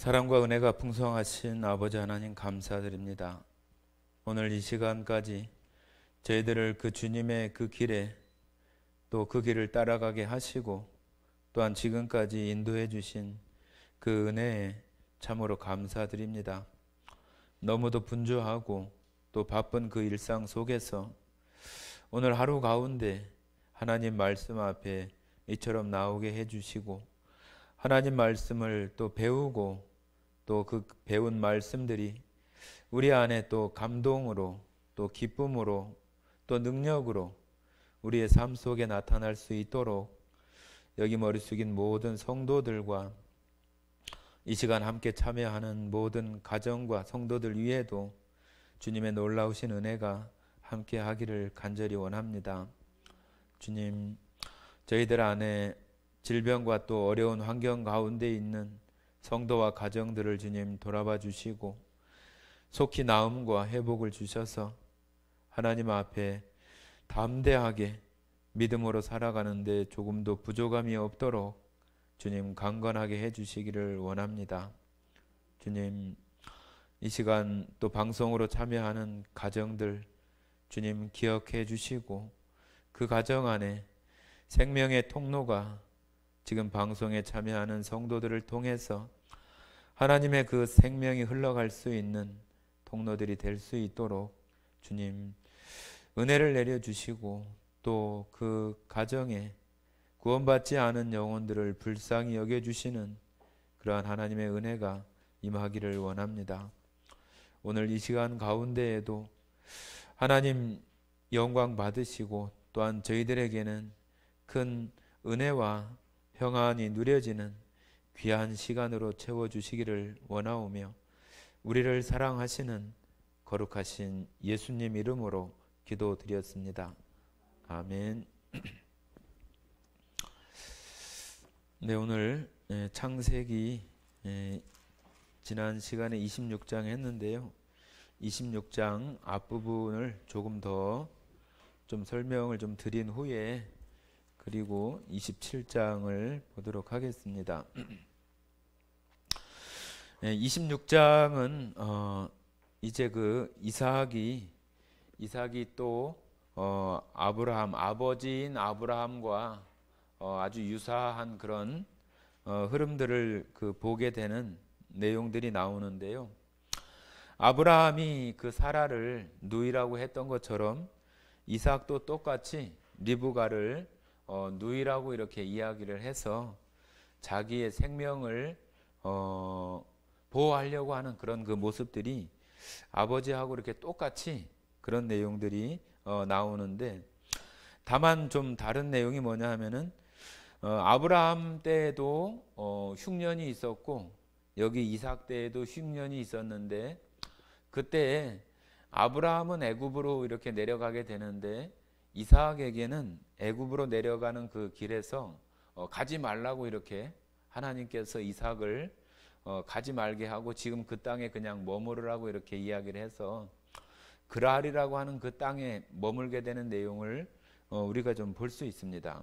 사랑과 은혜가 풍성하신 아버지 하나님 감사드립니다. 오늘 이 시간까지 저희들을 그 주님의 그 길에 또 그 길을 따라가게 하시고 또한 지금까지 인도해 주신 그 은혜에 참으로 감사드립니다. 너무도 분주하고 또 바쁜 그 일상 속에서 오늘 하루 가운데 하나님 말씀 앞에 이처럼 나오게 해주시고 하나님 말씀을 또 배우고 또 그 배운 말씀들이 우리 안에 또 감동으로 또 기쁨으로 또 능력으로 우리의 삶 속에 나타날 수 있도록 여기 머리 숙인 모든 성도들과 이 시간 함께 참여하는 모든 가정과 성도들 위에도 주님의 놀라우신 은혜가 함께 하기를 간절히 원합니다. 주님, 저희들 안에 질병과 또 어려운 환경 가운데 있는 성도와 가정들을 주님 돌아봐 주시고 속히 나음과 회복을 주셔서 하나님 앞에 담대하게 믿음으로 살아가는데 조금도 부족함이 없도록 주님 강건하게 해주시기를 원합니다. 주님, 이 시간 또 방송으로 참여하는 가정들 주님 기억해 주시고 그 가정 안에 생명의 통로가 지금 방송에 참여하는 성도들을 통해서 하나님의 그 생명이 흘러갈 수 있는 통로들이 될 수 있도록 주님 은혜를 내려주시고 또 그 가정에 구원받지 않은 영혼들을 불쌍히 여겨주시는 그러한 하나님의 은혜가 임하기를 원합니다. 오늘 이 시간 가운데에도 하나님 영광 받으시고 또한 저희들에게는 큰 은혜와 평안이 누려지는 귀한 시간으로 채워주시기를 원하오며 우리를 사랑하시는 거룩하신 예수님 이름으로 기도드렸습니다. 아멘. 네, 오늘 창세기 지난 시간에 26장 했는데요. 26장 앞부분을 조금 더 좀 설명을 좀 드린 후에 그리고 27장을 보도록 하겠습니다. 26장은 이제 그 이삭이 또 아브라함 아버지인 아브라함과 아주 유사한 그런 흐름들을 그 보게 되는 내용들이 나오는데요. 아브라함이 그 사라를 누이라고 했던 것처럼 이삭도 똑같이 리브가를 누이라고 이렇게 이야기를 해서 자기의 생명을 보호하려고 하는 그런 그 모습들이 아버지하고 이렇게 똑같이 그런 내용들이 나오는데 다만 좀 다른 내용이 뭐냐 하면은 아브라함 때에도 흉년이 있었고 여기 이삭 때에도 흉년이 있었는데 그때 아브라함은 애굽으로 이렇게 내려가게 되는데 이삭에게는 애굽으로 내려가는 그 길에서 가지 말라고 이렇게 하나님께서 이삭을 가지 말게 하고 지금 그 땅에 그냥 머무르라고 이렇게 이야기를 해서 그랄이라고 하는 그 땅에 머물게 되는 내용을 우리가 좀 볼 수 있습니다.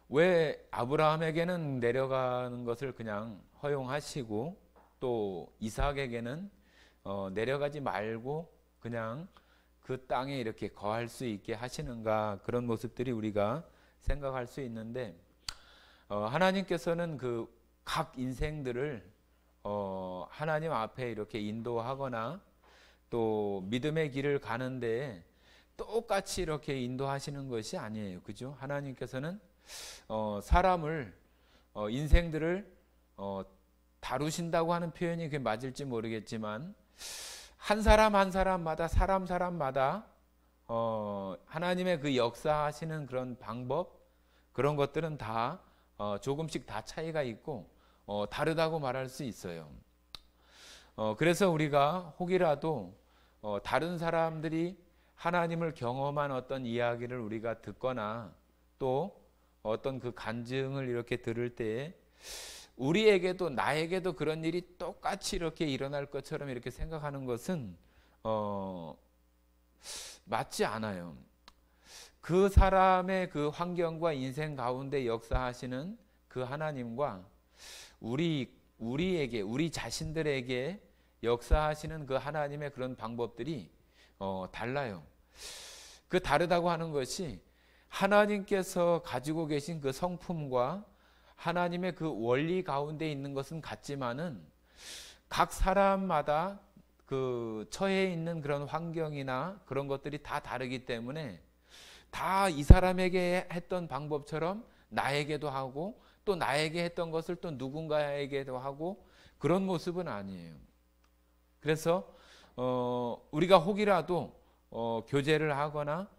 왜 아브라함에게는 내려가는 것을 그냥 허용하시고 또 이삭에게는 내려가지 말고 그냥 그 땅에 이렇게 거할 수 있게 하시는가, 그런 모습들이 우리가 생각할 수 있는데 하나님께서는 그 각 인생들을 하나님 앞에 이렇게 인도하거나 또 믿음의 길을 가는데 똑같이 이렇게 인도하시는 것이 아니에요. 그죠? 하나님께서는 사람을 인생들을 다루신다고 하는 표현이 그게 맞을지 모르겠지만 한 사람 한 사람마다 사람마다 하나님의 그 역사하시는 그런 방법, 그런 것들은 다 조금씩 다 차이가 있고 다르다고 말할 수 있어요. 그래서 우리가 혹이라도 다른 사람들이 하나님을 경험한 어떤 이야기를 우리가 듣거나 또 어떤 그 간증을 이렇게 들을 때에 우리에게도 나에게도 그런 일이 똑같이 이렇게 일어날 것처럼 이렇게 생각하는 것은 맞지 않아요. 그 사람의 그 환경과 인생 가운데 역사하시는 그 하나님과 우리 자신들에게 역사하시는 그 하나님의 그런 방법들이 달라요. 그 다르다고 하는 것이 하나님께서 가지고 계신 그 성품과 하나님의 그 원리 가운데 있는 것은 같지만은 각 사람마다 그 처해 있는 그런 환경이나 그런 것들이 다 다르기 때문에 다 이 사람에게 했던 방법처럼 나에게도 하고 또 나에게 했던 것을 또 누군가에게도 하고 그런 모습은 아니에요. 그래서 우리가 혹이라도 교제를 하거나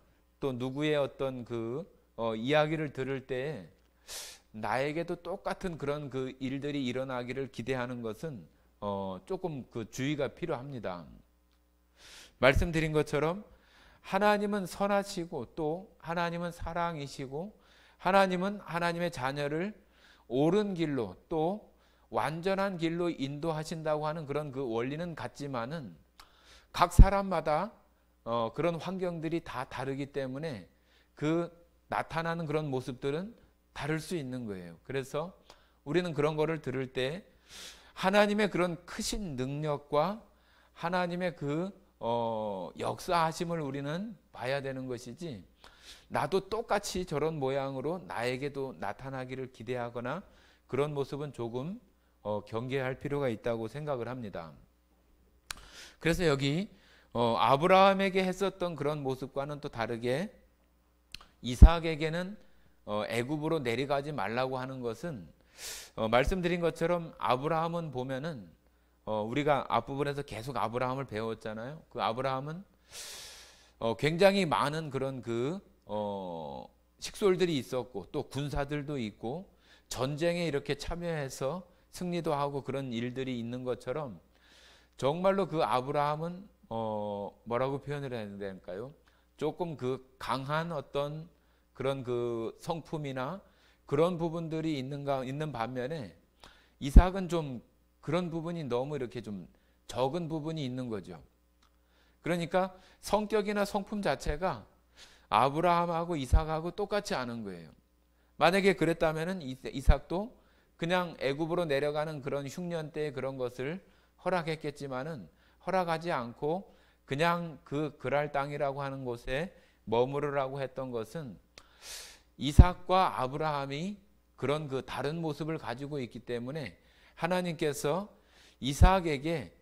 또 누구의 어떤 그 이야기를 들을 때 나에게도 똑같은 그런 그 일들이 일어나기를 기대하는 것은 조금 그 주의가 필요합니다. 말씀드린 것처럼 하나님은 선하시고 또 하나님은 사랑이시고 하나님은 하나님의 자녀를 옳은 길로 또 완전한 길로 인도하신다고 하는 그런 그 원리는 같지만은 각 사람마다 그런 환경들이 다 다르기 때문에 그 나타나는 그런 모습들은 다를 수 있는 거예요. 그래서 우리는 그런 거를 들을 때 하나님의 그런 크신 능력과 하나님의 그 역사하심을 우리는 봐야 되는 것이지 나도 똑같이 저런 모양으로 나에게도 나타나기를 기대하거나 그런 모습은 조금 경계할 필요가 있다고 생각을 합니다. 그래서 여기 아브라함에게 했었던 그런 모습과는 또 다르게 이삭에게는 애굽으로 내려가지 말라고 하는 것은 말씀드린 것처럼 아브라함은 보면은 우리가 앞부분에서 계속 아브라함을 배웠잖아요. 그 아브라함은 굉장히 많은 그런 그 식솔들이 있었고 또 군사들도 있고 전쟁에 이렇게 참여해서 승리도 하고 그런 일들이 있는 것처럼 정말로 그 아브라함은 뭐라고 표현을 해야 될까요? 조금 그 강한 어떤 그런 그 성품이나 그런 부분들이 있는 반면에 이삭은 좀 그런 부분이 너무 이렇게 좀 적은 부분이 있는 거죠. 그러니까 성격이나 성품 자체가 아브라함하고 이삭하고 똑같지 않은 거예요. 만약에 그랬다면은 이삭도 그냥 애굽으로 내려가는 그런 흉년 때의 그런 것을 허락했겠지만은 허락하지 않고 그냥 그 그랄 땅이라고 하는 곳에 머무르라고 했던 것은 이삭과 아브라함이 그런 그 다른 모습을 가지고 있기 때문에 하나님께서 이삭에게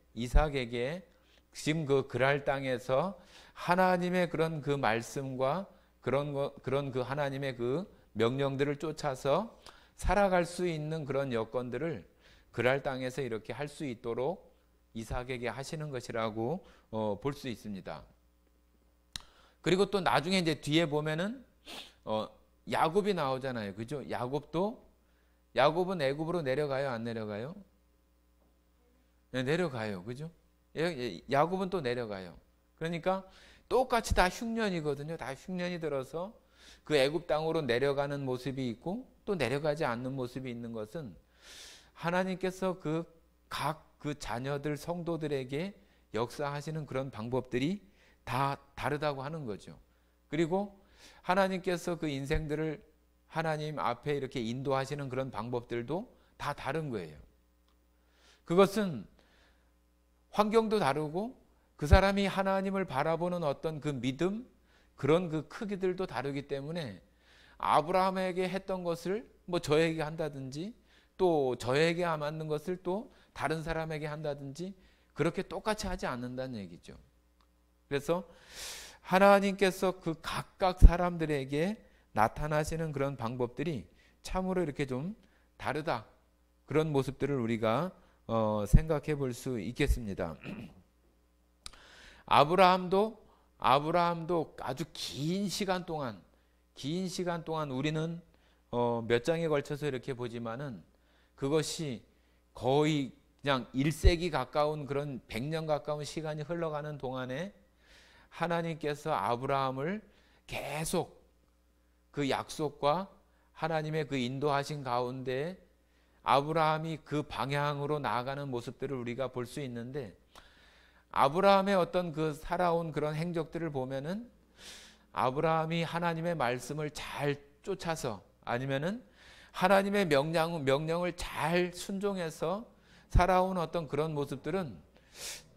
지금 그 그랄 땅에서 하나님의 그런 그 말씀과 그런 그 하나님의 그 명령들을 쫓아서 살아갈 수 있는 그런 여건들을 그랄 땅에서 이렇게 할 수 있도록 이삭에게 하시는 것이라고 볼 수 있습니다. 그리고 또 나중에 이제 뒤에 보면은 야곱이 나오잖아요. 그죠? 야곱은 애굽으로 내려가요, 안 내려가요? 네, 내려가요. 그죠? 야곱은 또 내려가요. 그러니까 똑같이 다 흉년이거든요. 다 흉년이 들어서 그 애굽 땅으로 내려가는 모습이 있고 또 내려가지 않는 모습이 있는 것은 하나님께서 각 그 자녀들 성도들에게 역사하시는 그런 방법들이 다 다르다고 하는 거죠. 그리고 하나님께서 그 인생들을 하나님 앞에 이렇게 인도하시는 그런 방법들도 다 다른 거예요. 그것은 환경도 다르고 그 사람이 하나님을 바라보는 어떤 그 믿음, 그런 그 크기들도 다르기 때문에 아브라함에게 했던 것을 뭐 저에게 한다든지 또 저에게 맞는 것을 또 다른 사람에게 한다든지 그렇게 똑같이 하지 않는다는 얘기죠. 그래서 하나님께서 그 각각 사람들에게 나타나시는 그런 방법들이 참으로 이렇게 좀 다르다. 그런 모습들을 우리가 생각해 볼 수 있겠습니다. 아브라함도 아주 긴 시간 동안 우리는 몇 장에 걸쳐서 이렇게 보지만은 그것이 거의 그냥 1세기 가까운 그런 100년 가까운 시간이 흘러가는 동안에 하나님께서 아브라함을 계속 그 약속과 하나님의 그 인도하신 가운데 아브라함이 그 방향으로 나아가는 모습들을 우리가 볼 수 있는데 아브라함의 어떤 그 살아온 그런 행적들을 보면은 아브라함이 하나님의 말씀을 잘 쫓아서 아니면은 하나님의 명령을 잘 순종해서 살아온 어떤 그런 모습들은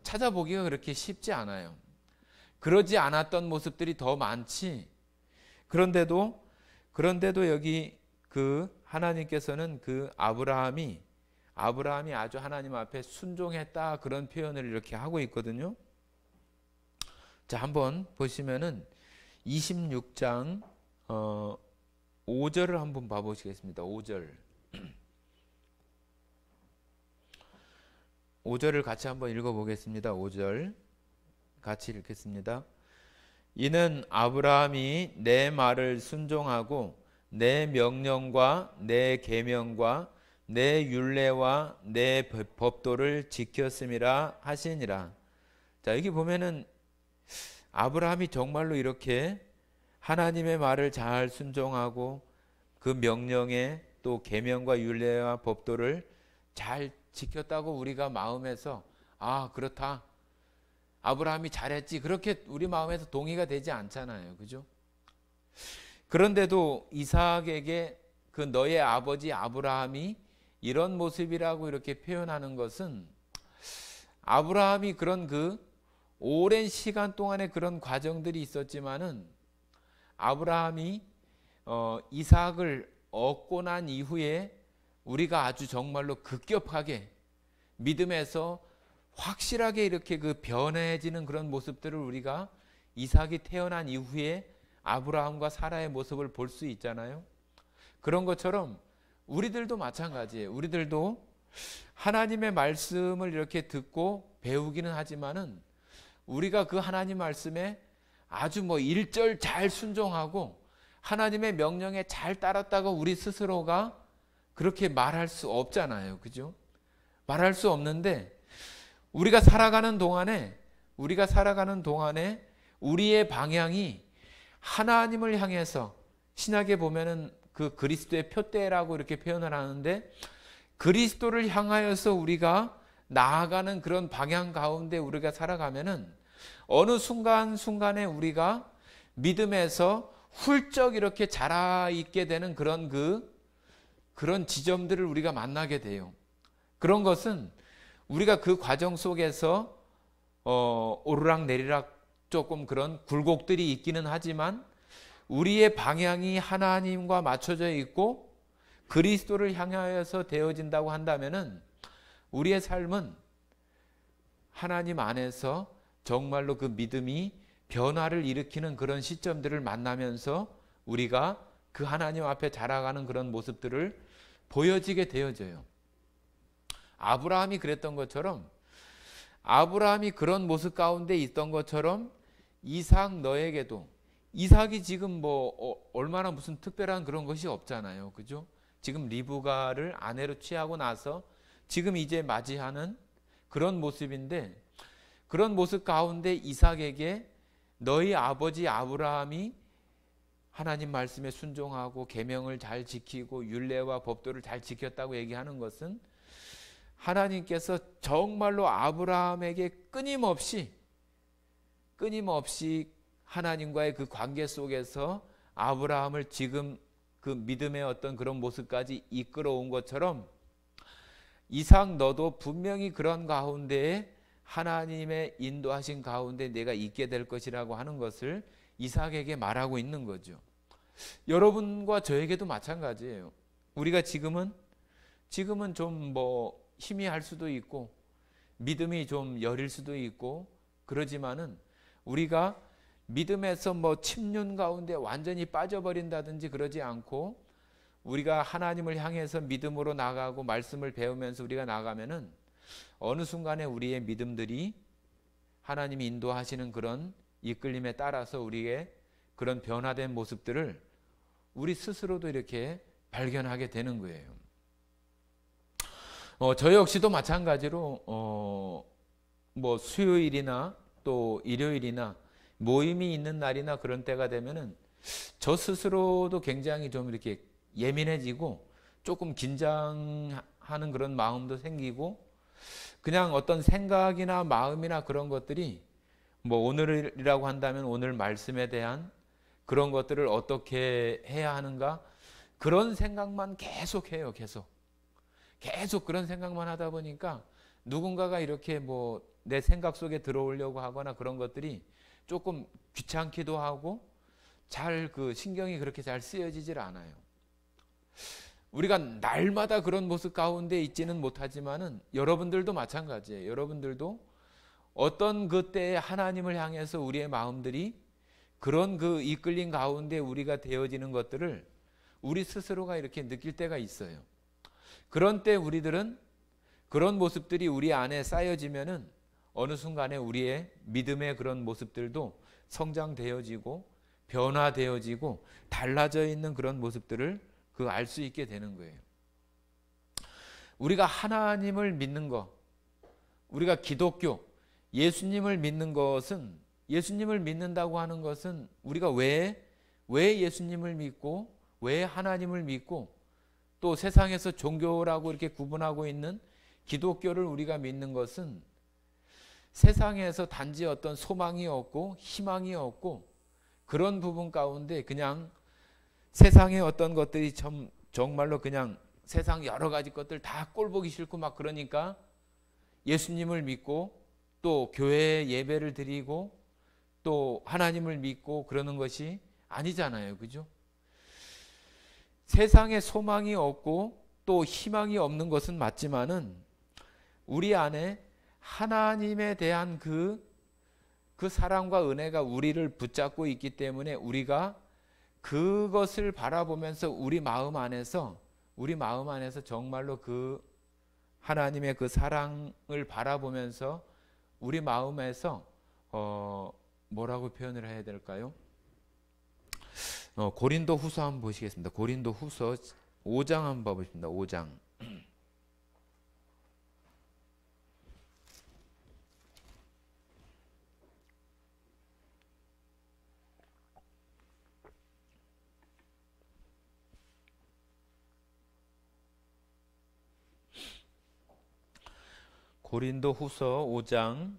찾아보기가 그렇게 쉽지 않아요. 그러지 않았던 모습들이 더 많지. 그런데도 여기 그 하나님께서는 그 아브라함이 아주 하나님 앞에 순종했다, 그런 표현을 이렇게 하고 있거든요. 자, 한번 보시면은 26장 5절을 한번 봐보시겠습니다. 5절을 같이 한번 읽어보겠습니다. 5절 같이 읽겠습니다. 이는 아브라함이 내 말을 순종하고 내 명령과 내 계명과 내 율례와 내 법도를 지켰음이라 하시니라. 자, 여기 보면은 아브라함이 정말로 이렇게 하나님의 말을 잘 순종하고 그 명령에 또 계명과 율례와 법도를 잘 지켰다고 우리가 마음에서 아, 그렇다, 아브라함이 잘했지, 그렇게 우리 마음에서 동의가 되지 않잖아요. 그죠? 그런데도 이삭에게 그 너의 아버지 아브라함이 이런 모습이라고 이렇게 표현하는 것은 아브라함이 그런 그 오랜 시간 동안에 그런 과정들이 있었지만은 아브라함이 이삭을 얻고 난 이후에 우리가 아주 정말로 급격하게 믿음에서 확실하게 이렇게 그 변해지는 그런 모습들을 우리가 이삭이 태어난 이후에 아브라함과 사라의 모습을 볼 수 있잖아요. 그런 것처럼 우리들도 마찬가지예요. 우리들도 하나님의 말씀을 이렇게 듣고 배우기는 하지만은 우리가 그 하나님 말씀에 아주 뭐 일절 잘 순종하고 하나님의 명령에 잘 따랐다고 우리 스스로가 그렇게 말할 수 없잖아요. 그죠? 말할 수 없는데 우리가 살아가는 동안에 우리의 방향이 하나님을 향해서, 신약에 보면은 그 그리스도의 표대라고 이렇게 표현을 하는데 그리스도를 향하여서 우리가 나아가는 그런 방향 가운데 우리가 살아가면은 어느 순간에 우리가 믿음에서 훌쩍 이렇게 자라있게 되는 그런 지점들을 우리가 만나게 돼요. 그런 것은 우리가 그 과정 속에서 오르락 내리락 조금 그런 굴곡들이 있기는 하지만 우리의 방향이 하나님과 맞춰져 있고 그리스도를 향하여서 되어진다고 한다면은 우리의 삶은 하나님 안에서 정말로 그 믿음이 변화를 일으키는 그런 시점들을 만나면서 우리가 그 하나님 앞에 자라가는 그런 모습들을 보여지게 되어져요. 아브라함이 그랬던 것처럼, 아브라함이 그런 모습 가운데 있던 것처럼 이삭 너에게도, 이삭이 지금 뭐 얼마나 무슨 특별한 그런 것이 없잖아요. 그죠? 지금 리브가를 아내로 취하고 나서 지금 이제 맞이하는 그런 모습인데, 그런 모습 가운데 이삭에게 너희 아버지 아브라함이 하나님 말씀에 순종하고 계명을 잘 지키고 율례와 법도를 잘 지켰다고 얘기하는 것은 하나님께서 정말로 아브라함에게 끊임없이 하나님과의 그 관계 속에서 아브라함을 지금 그 믿음의 어떤 그런 모습까지 이끌어온 것처럼 이삭 너도 분명히 그런 가운데에 하나님의 인도하신 가운데 내가 있게 될 것이라고 하는 것을 이삭에게 말하고 있는 거죠. 여러분과 저에게도 마찬가지예요. 우리가 지금은 좀 뭐 희미할 수도 있고 믿음이 좀 여릴 수도 있고 그러지만은 우리가 믿음에서 뭐 침륜 가운데 완전히 빠져버린다든지 그러지 않고 우리가 하나님을 향해서 믿음으로 나가고 말씀을 배우면서 우리가 나가면은 어느 순간에 우리의 믿음들이 하나님이 인도하시는 그런 이끌림에 따라서 우리의 그런 변화된 모습들을 우리 스스로도 이렇게 발견하게 되는 거예요. 저 역시도 마찬가지로 뭐 수요일이나 또 일요일이나 모임이 있는 날이나 그런 때가 되면은 저 스스로도 굉장히 좀 이렇게 예민해지고 조금 긴장하는 그런 마음도 생기고 그냥 어떤 생각이나 마음이나 그런 것들이 뭐 오늘이라고 한다면 오늘 말씀에 대한 그런 것들을 어떻게 해야 하는가, 그런 생각만 계속 해요. 계속 그런 생각만 하다 보니까 누군가가 이렇게 뭐 내 생각 속에 들어오려고 하거나 그런 것들이 조금 귀찮기도 하고 잘 그 신경이 그렇게 잘 쓰여지질 않아요. 우리가 날마다 그런 모습 가운데 있지는 못하지만은 여러분들도 마찬가지예요. 여러분들도 어떤 그때에 하나님을 향해서 우리의 마음들이 그런 그 이끌림 가운데 우리가 되어지는 것들을 우리 스스로가 이렇게 느낄 때가 있어요. 그런 때 우리들은 그런 모습들이 우리 안에 쌓여지면은 어느 순간에 우리의 믿음의 그런 모습들도 성장되어지고 변화되어지고 달라져 있는 그런 모습들을 그 알 수 있게 되는 거예요. 우리가 하나님을 믿는 것, 우리가 기독교, 예수님을 믿는 것은, 예수님을 믿는다고 하는 것은 우리가 왜 예수님을 믿고 왜 하나님을 믿고 또 세상에서 종교라고 이렇게 구분하고 있는 기독교를 우리가 믿는 것은 세상에서 단지 어떤 소망이 없고 희망이 없고 그런 부분 가운데 그냥 세상의 어떤 것들이 정말로 그냥 세상 여러 가지 것들 다 꼴보기 싫고 막 그러니까 예수님을 믿고 또 교회에 예배를 드리고 또 하나님을 믿고 그러는 것이 아니잖아요. 그죠? 세상에 소망이 없고 또 희망이 없는 것은 맞지만은 우리 안에 하나님에 대한 그 사랑과 은혜가 우리를 붙잡고 있기 때문에 우리가 그것을 바라보면서 우리 마음 안에서 정말로 그 하나님의 그 사랑을 바라보면서 우리 마음에서 뭐라고 표현을 해야 될까요? 고린도 후서 한번 보시겠습니다. 고린도 후서 5장 한번 봐보십니다. 5장. 고린도 후서 5장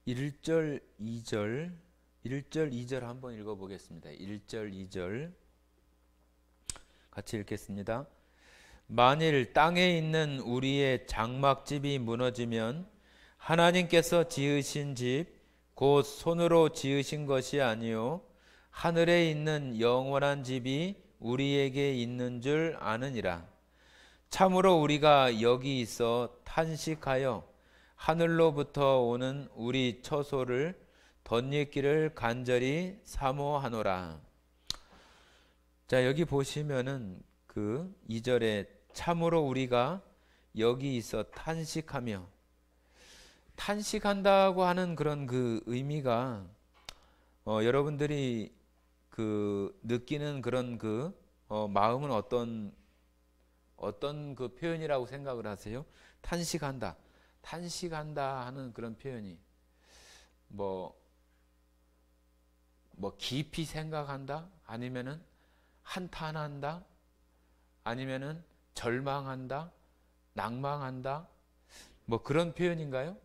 1절 2절 한번 읽어보겠습니다. 1절 2절 같이 읽겠습니다. 만일 땅에 있는 우리의 장막집이 무너지면 하나님께서 지으신 집 곧 손으로 지으신 것이 아니요 하늘에 있는 영원한 집이 우리에게 있는 줄 아느니라. 참으로 우리가 여기 있어 탄식하여 하늘로부터 오는 우리 처소를 덧입기를 간절히 사모하노라. 자, 여기 보시면은 그 2절에 참으로 우리가 여기 있어 탄식하며, 탄식한다고 하는 그런 그 의미가 여러분들이 그 느끼는 그런 그 마음은 어떤 그 표현이라고 생각을 하세요? 탄식한다 하는 그런 표현이 뭐 깊이 생각한다, 아니면은 한탄한다, 아니면은 절망한다, 낭망한다, 뭐 그런 표현인가요?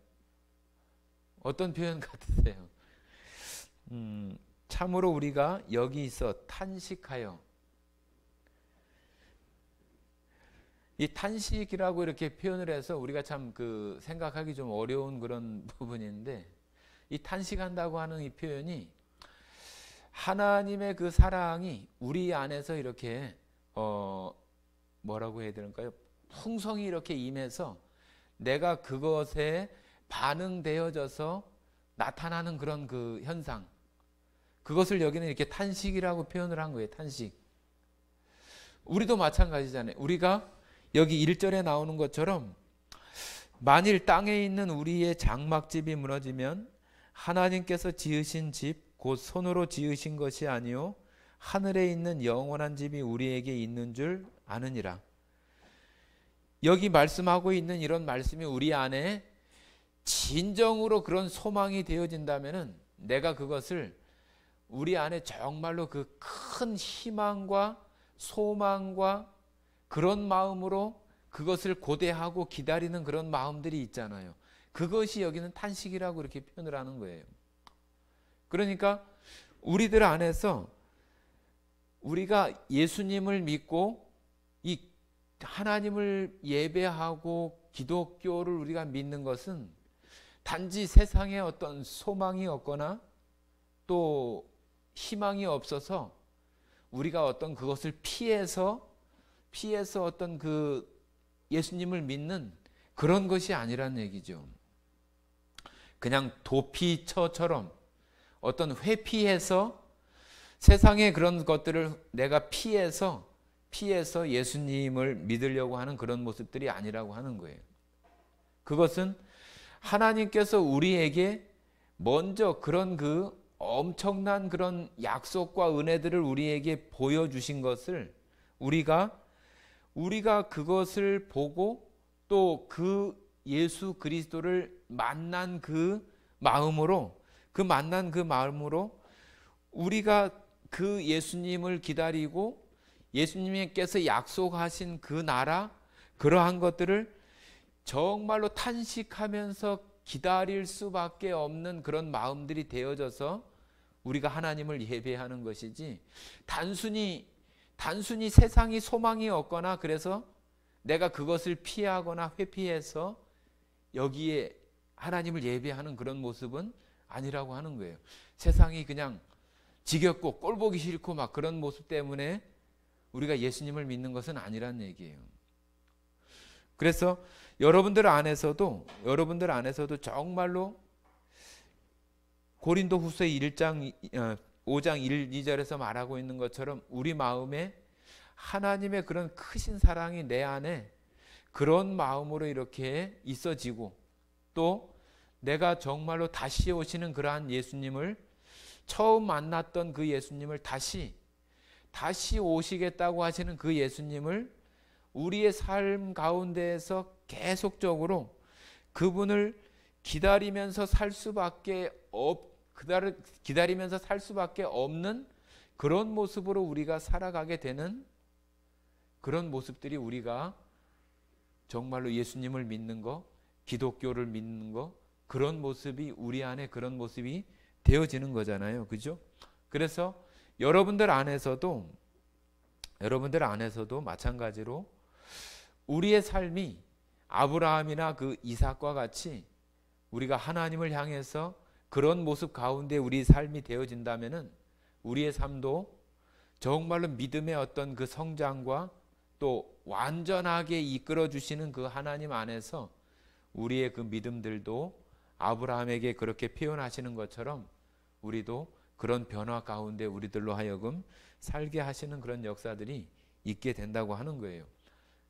어떤 표현 같으세요? 참으로 우리가 여기 있어 탄식하여. 이 탄식이라고 이렇게 표현을 해서 우리가 참 그 생각하기 좀 어려운 그런 부분인데, 이 탄식한다고 하는 이 표현이 하나님의 그 사랑이 우리 안에서 이렇게 뭐라고 해야 될까요? 풍성히 이렇게 임해서 내가 그것에 반응되어져서 나타나는 그런 그 현상, 그것을 여기는 이렇게 탄식이라고 표현을 한 거예요. 탄식. 우리도 마찬가지잖아요. 우리가 여기 1절에 나오는 것처럼 만일 땅에 있는 우리의 장막집이 무너지면 하나님께서 지으신 집 곧 손으로 지으신 것이 아니요 하늘에 있는 영원한 집이 우리에게 있는 줄 아느니라. 여기 말씀하고 있는 이런 말씀이 우리 안에 진정으로 그런 소망이 되어진다면은 내가 그것을 우리 안에 정말로 그 큰 희망과 소망과 그런 마음으로 그것을 고대하고 기다리는 그런 마음들이 있잖아요. 그것이 여기는 탄식이라고 이렇게 표현을 하는 거예요. 그러니까 우리들 안에서 우리가 예수님을 믿고 이 하나님을 예배하고 기독교를 우리가 믿는 것은 단지 세상에 어떤 소망이 없거나 또 희망이 없어서 우리가 어떤 그것을 피해서 어떤 그 예수님을 믿는 그런 것이 아니라는 얘기죠. 그냥 도피처처럼 어떤 회피해서 세상의 그런 것들을 내가 피해서 예수님을 믿으려고 하는 그런 모습들이 아니라고 하는 거예요. 그것은 하나님께서 우리에게 먼저 그런 그 엄청난 그런 약속과 은혜들을 우리에게 보여주신 것을 우리가 그것을 보고 또 그 예수 그리스도를 만난 그 마음으로 우리가 그 예수님을 기다리고 예수님께서 약속하신 그 나라, 그러한 것들을 정말로 탄식하면서 기다릴 수밖에 없는 그런 마음들이 되어져서 우리가 하나님을 예배하는 것이지, 단순히 세상이 소망이 없거나 그래서 내가 그것을 피하거나 회피해서 여기에 하나님을 예배하는 그런 모습은 아니라고 하는 거예요. 세상이 그냥 지겹고 꼴보기 싫고 막 그런 모습 때문에 우리가 예수님을 믿는 것은 아니라는 얘기예요. 그래서 여러분들 안에서도 정말로 고린도후서 5장 1, 2절에서 말하고 있는 것처럼 우리 마음에 하나님의 그런 크신 사랑이 내 안에 그런 마음으로 이렇게 있어지고, 또 내가 정말로 다시 오시는 그러한 예수님을, 처음 만났던 그 예수님을 다시 오시겠다고 하시는 그 예수님을 우리의 삶 가운데에서 계속적으로 그분을 기다리면서 살 수밖에 없는 그런 모습으로 우리가 살아가게 되는 그런 모습들이, 우리가 정말로 예수님을 믿는 거, 기독교를 믿는 거, 그런 모습이 우리 안에 그런 모습이 되어지는 거잖아요. 그죠? 그래서 여러분들 안에서도 마찬가지로 우리의 삶이 아브라함이나 그 이삭과 같이 우리가 하나님을 향해서 그런 모습 가운데 우리 삶이 되어진다면은 우리의 삶도 정말로 믿음의 어떤 그 성장과 또 완전하게 이끌어 주시는 그 하나님 안에서 우리의 그 믿음들도 아브라함에게 그렇게 표현하시는 것처럼 우리도 그런 변화 가운데 우리들로 하여금 살게 하시는 그런 역사들이 있게 된다고 하는 거예요.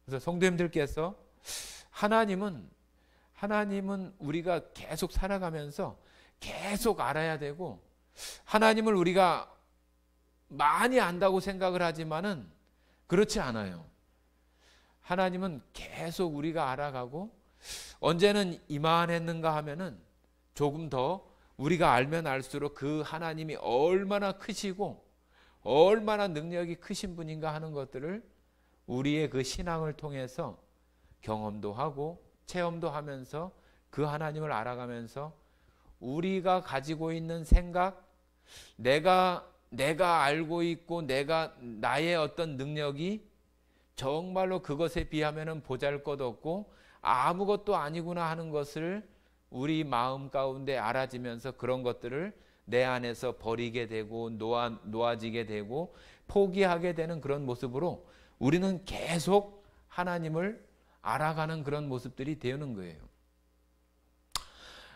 그래서 성도님들께서 하나님은 우리가 계속 살아가면서 계속 알아야 되고, 하나님을 우리가 많이 안다고 생각을 하지만은 그렇지 않아요. 하나님은 계속 우리가 알아가고, 언제는 이만했는가 하면은 조금 더 우리가 알면 알수록 그 하나님이 얼마나 크시고 얼마나 능력이 크신 분인가 하는 것들을 우리의 그 신앙을 통해서 경험도 하고 체험도 하면서 그 하나님을 알아가면서 우리가 가지고 있는 생각, 내가 알고 있고 나의 어떤 능력이 정말로 그것에 비하면은 보잘것없고 아무것도 아니구나 하는 것을 우리 마음 가운데 알아지면서 그런 것들을 내 안에서 버리게 되고 놓아지게 되고 포기하게 되는 그런 모습으로 우리는 계속 하나님을 알아가는 그런 모습들이 되는 거예요.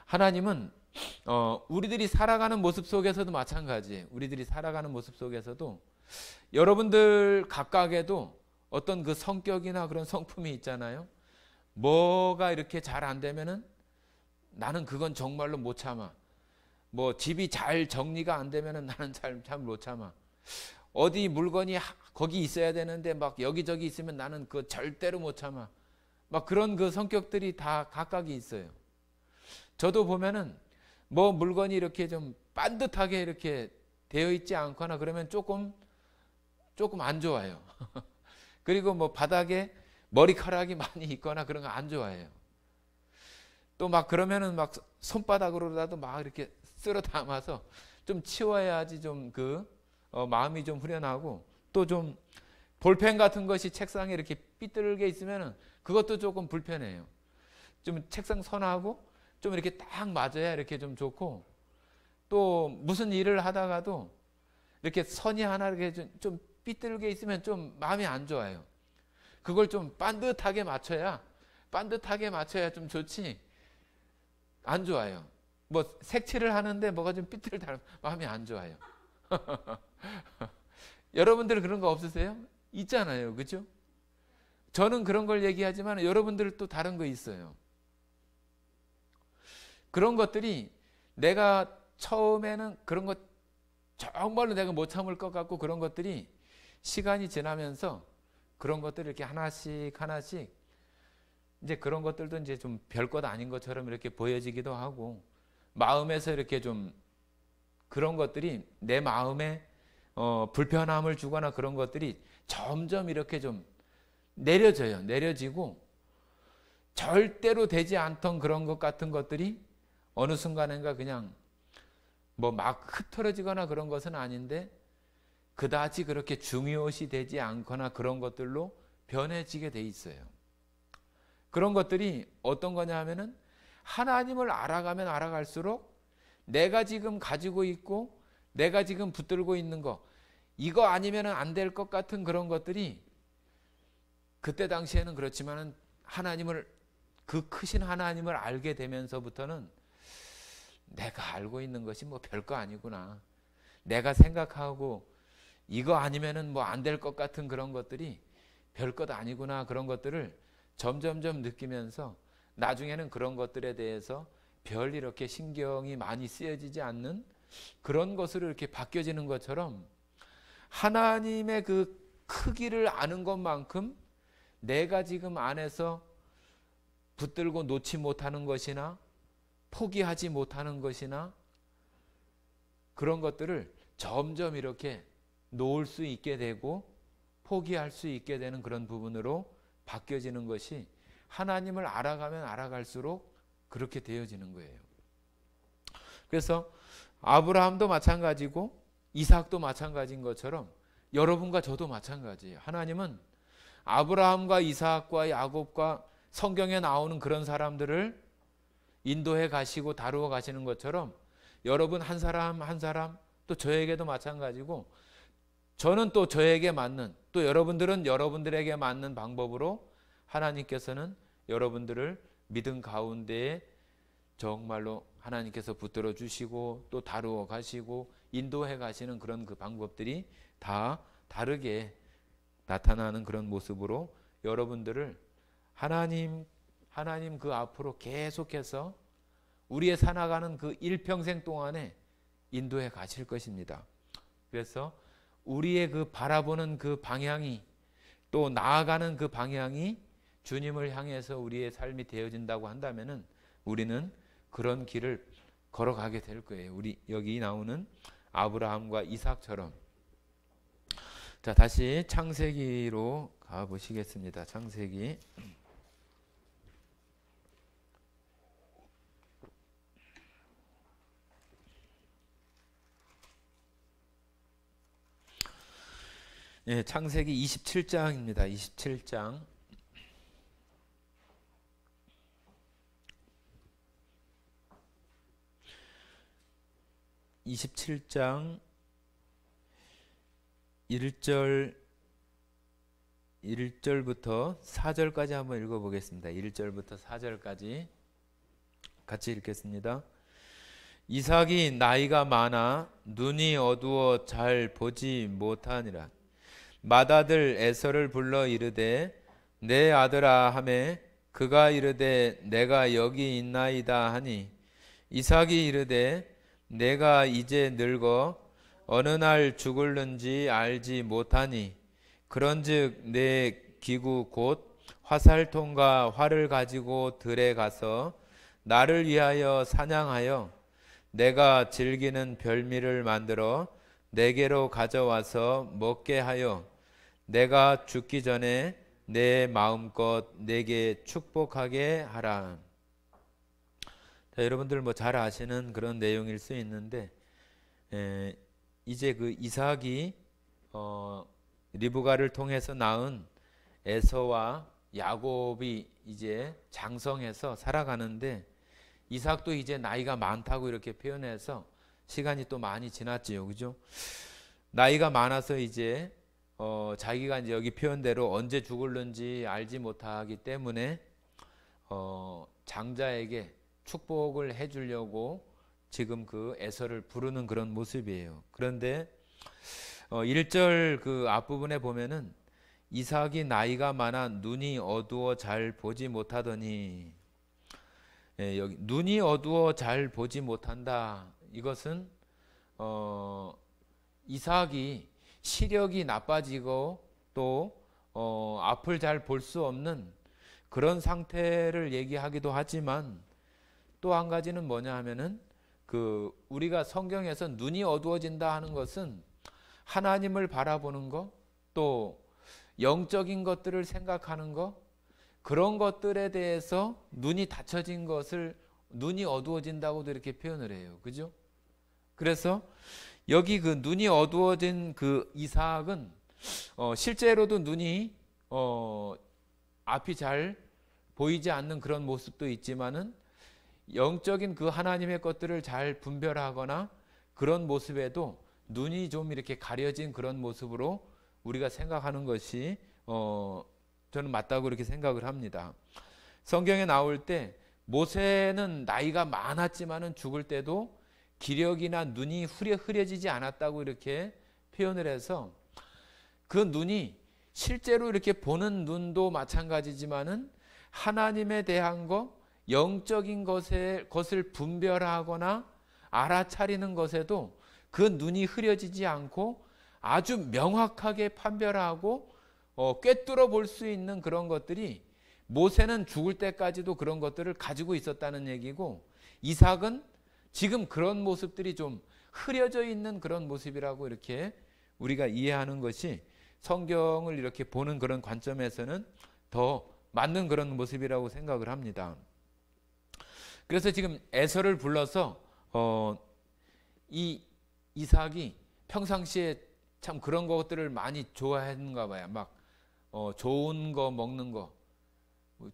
하나님은 우리들이 살아가는 모습 속에서도 마찬가지예요. 우리들이 살아가는 모습 속에서도 여러분들 각각에도 어떤 그 성격이나 그런 성품이 있잖아요. 뭐가 이렇게 잘 안 되면은 나는 그건 정말로 못 참아. 뭐 집이 잘 정리가 안 되면은 나는 참 못 참아. 어디 물건이 거기 있어야 되는데 막 여기저기 있으면 나는 그거 절대로 못 참아. 막 그런 그 성격들이 다 각각이 있어요. 저도 보면은 뭐 물건이 이렇게 좀 반듯하게 이렇게 되어 있지 않거나 그러면 조금 안 좋아요. 그리고 뭐 바닥에 머리카락이 많이 있거나 그런 거 안 좋아해요. 또 막 그러면은 막 손바닥으로라도 막 이렇게 쓸어 담아서 좀 치워야지 좀 마음이 좀 후련하고, 또 좀 볼펜 같은 것이 책상에 이렇게 삐뚤게 있으면 그것도 조금 불편해요. 좀 책상 선하고 좀 이렇게 딱 맞아야 이렇게 좀 좋고, 또 무슨 일을 하다가도 이렇게 선이 하나 이렇게 좀 삐뚤게 있으면 좀 마음이 안 좋아요. 그걸 좀 반듯하게 맞춰야 좀 좋지, 안 좋아요. 뭐 색칠을 하는데 뭐가 좀 삐뚤다 마음이 안 좋아요. 여러분들 그런 거 없으세요? 있잖아요. 그죠? 저는 그런 걸 얘기하지만 여러분들 또 다른 거 있어요. 그런 것들이 내가 처음에는 그런 것 정말로 내가 못 참을 것 같고, 그런 것들이 시간이 지나면서 그런 것들을 이렇게 하나씩 이제 그런 것들도 이제 좀 별것 아닌 것처럼 이렇게 보여지기도 하고, 마음에서 이렇게 좀 그런 것들이 내 마음에 불편함을 주거나 그런 것들이 점점 이렇게 좀 내려지고, 절대로 되지 않던 그런 것 같은 것들이 어느 순간인가 그냥 뭐 막 흩어지거나 그런 것은 아닌데, 그다지 그렇게 중요시 되지 않거나 그런 것들로 변해지게 돼 있어요. 그런 것들이 어떤 거냐 하면은, 하나님을 알아가면 알아갈수록 내가 지금 가지고 있고 내가 지금 붙들고 있는 거, 이거 아니면 안 될 것 같은 그런 것들이 그때 당시에는 그렇지만은 그 크신 하나님을 알게 되면서부터는 내가 알고 있는 것이 뭐 별거 아니구나, 내가 생각하고 이거 아니면은 뭐 안 될 것 같은 그런 것들이 별것 아니구나, 그런 것들을 점점점 느끼면서 나중에는 그런 것들에 대해서 별 이렇게 신경이 많이 쓰여지지 않는 그런 것으로 이렇게 바뀌어지는 것처럼, 하나님의 그 크기를 아는 것만큼 내가 지금 안에서 붙들고 놓지 못하는 것이나 포기하지 못하는 것이나 그런 것들을 점점 이렇게 놓을 수 있게 되고 포기할 수 있게 되는 그런 부분으로 바뀌어지는 것이, 하나님을 알아가면 알아갈수록 그렇게 되어지는 거예요. 그래서 아브라함도 마찬가지고 이삭도 마찬가지인 것처럼 여러분과 저도 마찬가지예요. 하나님은 아브라함과 이삭과 야곱과 성경에 나오는 그런 사람들을 인도해 가시고 다루어 가시는 것처럼, 여러분 한 사람 한 사람, 또 저에게도 마찬가지고, 저는 또 저에게 맞는, 또 여러분들은 여러분들에게 맞는 방법으로 하나님께서는 여러분들을 믿음 가운데에 정말로 하나님께서 붙들어 주시고 또 다루어 가시고 인도해 가시는 그런 그 방법들이 다 다르게 나타나는 그런 모습으로 여러분들을 하나님 그 앞으로 계속해서 우리의 살아가는 그 일평생 동안에 인도해 가실 것입니다. 그래서 우리의 그 바라보는 그 방향이, 또 나아가는 그 방향이 주님을 향해서 우리의 삶이 되어진다고 한다면은 우리는 그런 길을 걸어가게 될 거예요. 우리 여기 나오는 아브라함과 이삭처럼. 자, 다시 창세기로 가 보시겠습니다. 창세기 27장입니다. 27장. 27장 1절부터 4절까지 한번 읽어보겠습니다. 1절부터 4절까지 같이 읽겠습니다. 이삭이 나이가 많아 눈이 어두워 잘 보지 못하니라. 맏아들 에서를 불러 이르되 내 아들아 하매 그가 이르되 내가 여기 있나이다 하니 이삭이 이르되 내가 이제 늙어 어느 날 죽을는지 알지 못하니 그런즉 내 기구 곧 화살통과 활을 가지고 들에 가서 나를 위하여 사냥하여 내가 즐기는 별미를 만들어 내게로 가져와서 먹게 하여 내가 죽기 전에 내 마음껏 내게 축복하게 하라. 자, 여러분들 뭐 잘 아시는 그런 내용일 수 있는데 이제 그 이삭이 리브가를 통해서 낳은 에서와 야곱이 이제 장성해서 살아가는데, 이삭도 이제 나이가 많다고 이렇게 표현해서 시간이 또 많이 지났지요, 그죠? 나이가 많아서 이제 자기가 이제 여기 표현대로 언제 죽을는지 알지 못하기 때문에 장자에게 축복을 해주려고 지금 그 에서를 부르는 그런 모습이에요. 그런데 1절 그 앞부분에 보면은 이삭이 나이가 많아 눈이 어두워 잘 보지 못하더니, 여기 눈이 어두워 잘 보지 못한다. 이것은 이삭이 시력이 나빠지고 또 앞을 잘 볼 수 없는 그런 상태를 얘기하기도 하지만, 또 한 가지는 뭐냐 하면은 그 우리가 성경에서 눈이 어두워진다 하는 것은 하나님을 바라보는 것, 또 영적인 것들을 생각하는 것, 그런 것들에 대해서 눈이 닫혀진 것을 눈이 어두워진다고도 이렇게 표현을 해요. 그죠? 그래서 여기 그 눈이 어두워진 그 이삭은 실제로도 눈이 앞이 잘 보이지 않는 그런 모습도 있지만은, 영적인 그 하나님의 것들을 잘 분별하거나 그런 모습에도 눈이 좀 이렇게 가려진 그런 모습으로 우리가 생각하는 것이 저는 맞다고 이렇게 생각을 합니다. 성경에 나올 때 모세는 나이가 많았지만은 죽을 때도 기력이나 눈이 흐려지지 않았다고 이렇게 표현을 해서, 그 눈이 실제로 이렇게 보는 눈도 마찬가지지만은 하나님에 대한 것, 영적인 것을 분별하거나 알아차리는 것에도 그 눈이 흐려지지 않고 아주 명확하게 판별하고 꿰뚫어 볼 수 있는 그런 것들이, 모세는 죽을 때까지도 그런 것들을 가지고 있었다는 얘기고, 이삭은 지금 그런 모습들이 좀 흐려져 있는 그런 모습이라고 이렇게 우리가 이해하는 것이, 성경을 이렇게 보는 그런 관점에서는 더 맞는 그런 모습이라고 생각을 합니다. 그래서 지금 에서를 불러서 이 이삭이 평상시에 참 그런 것들을 많이 좋아했는가 봐요. 막 좋은 거 먹는 거,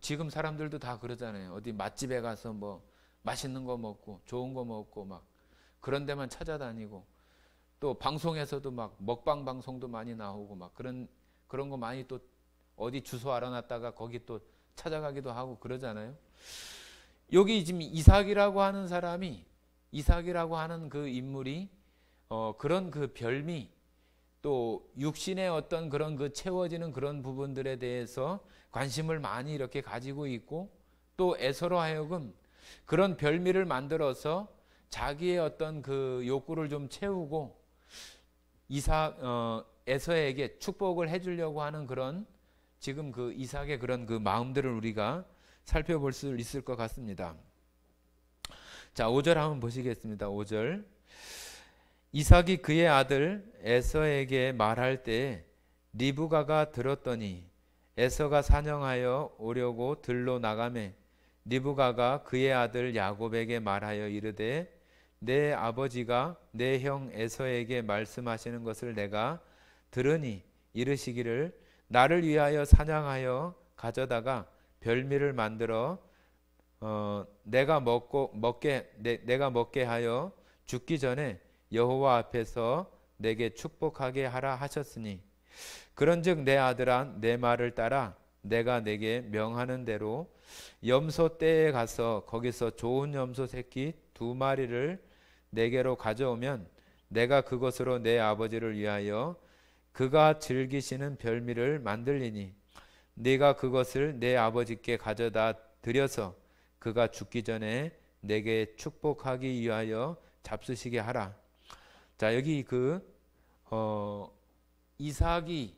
지금 사람들도 다 그러잖아요. 어디 맛집에 가서 뭐 맛있는 거 먹고 좋은 거 먹고 막 그런 데만 찾아다니고, 또 방송에서도 막 먹방 방송도 많이 나오고 막 그런 거 많이, 또 어디 주소 알아놨다가 거기 또 찾아가기도 하고 그러잖아요. 여기 지금 이삭이라고 하는 사람이, 이삭이라고 하는 그 인물이 그런 그 별미, 또 육신의 어떤 그런 그 채워지는 그런 부분들에 대해서 관심을 많이 이렇게 가지고 있고, 또 에서로 하여금 그런 별미를 만들어서 자기의 어떤 그 욕구를 좀 채우고 에서에게 축복을 해주려고 하는 그런, 지금 그 이삭의 그런 그 마음들을 우리가 살펴볼 수 있을 것 같습니다. 자, 5절 한번 보시겠습니다. 5절. 이삭이 그의 아들 에서에게 말할 때 리브가가 들었더니 에서가 사냥하여 오려고 들로 나가매 리브가가 그의 아들 야곱에게 말하여 이르되, 내 아버지가 내 형 에서에게 말씀하시는 것을 내가 들으니 이르시기를, 나를 위하여 사냥하여 가져다가 별미를 만들어 내가 먹게 하여 죽기 전에 여호와 앞에서 내게 축복하게 하라 하셨으니, 그런즉 내 아들아 내 말을 따라 내가 내게 명하는 대로 염소 떼에 가서 거기서 좋은 염소 새끼 2마리를 내게로 가져오면 내가 그것으로 내 아버지를 위하여 그가 즐기시는 별미를 만들리니, 네가 그것을 내 아버지께 가져다 드려서 그가 죽기 전에 내게 축복하기 위하여 잡수시게 하라. 자, 여기 그 이삭이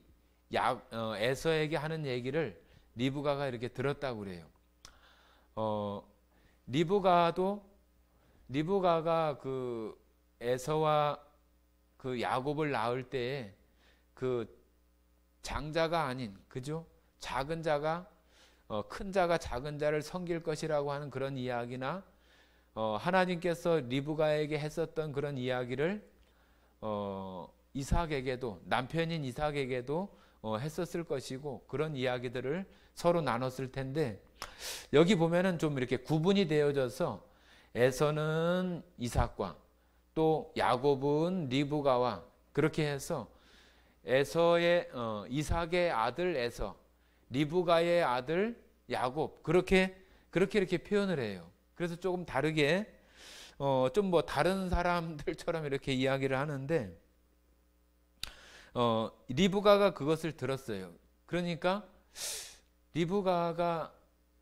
에서에게 하는 얘기를 리브가가 이렇게 들었다고 그래요. 리브가가 그 에서와 그 야곱을 낳을 때에 그 장자가 아닌, 그죠? 작은 자가 큰 자가 작은 자를 섬길 것이라고 하는 그런 이야기나 하나님께서 리브가에게 했었던 그런 이야기를 이삭에게도, 남편인 이삭에게도 했었을 것이고, 그런 이야기들을 서로 나눴을 텐데, 여기 보면은 좀 이렇게 구분이 되어져서 에서는 이삭과 또 야곱은 리브가와, 그렇게 해서 에서의 이삭의 아들 에서, 리브가의 아들 야곱, 그렇게 이렇게 표현을 해요. 그래서 조금 다르게 좀 뭐 다른 사람들처럼 이렇게 이야기를 하는데, 리브가가 그것을 들었어요. 그러니까 리브가가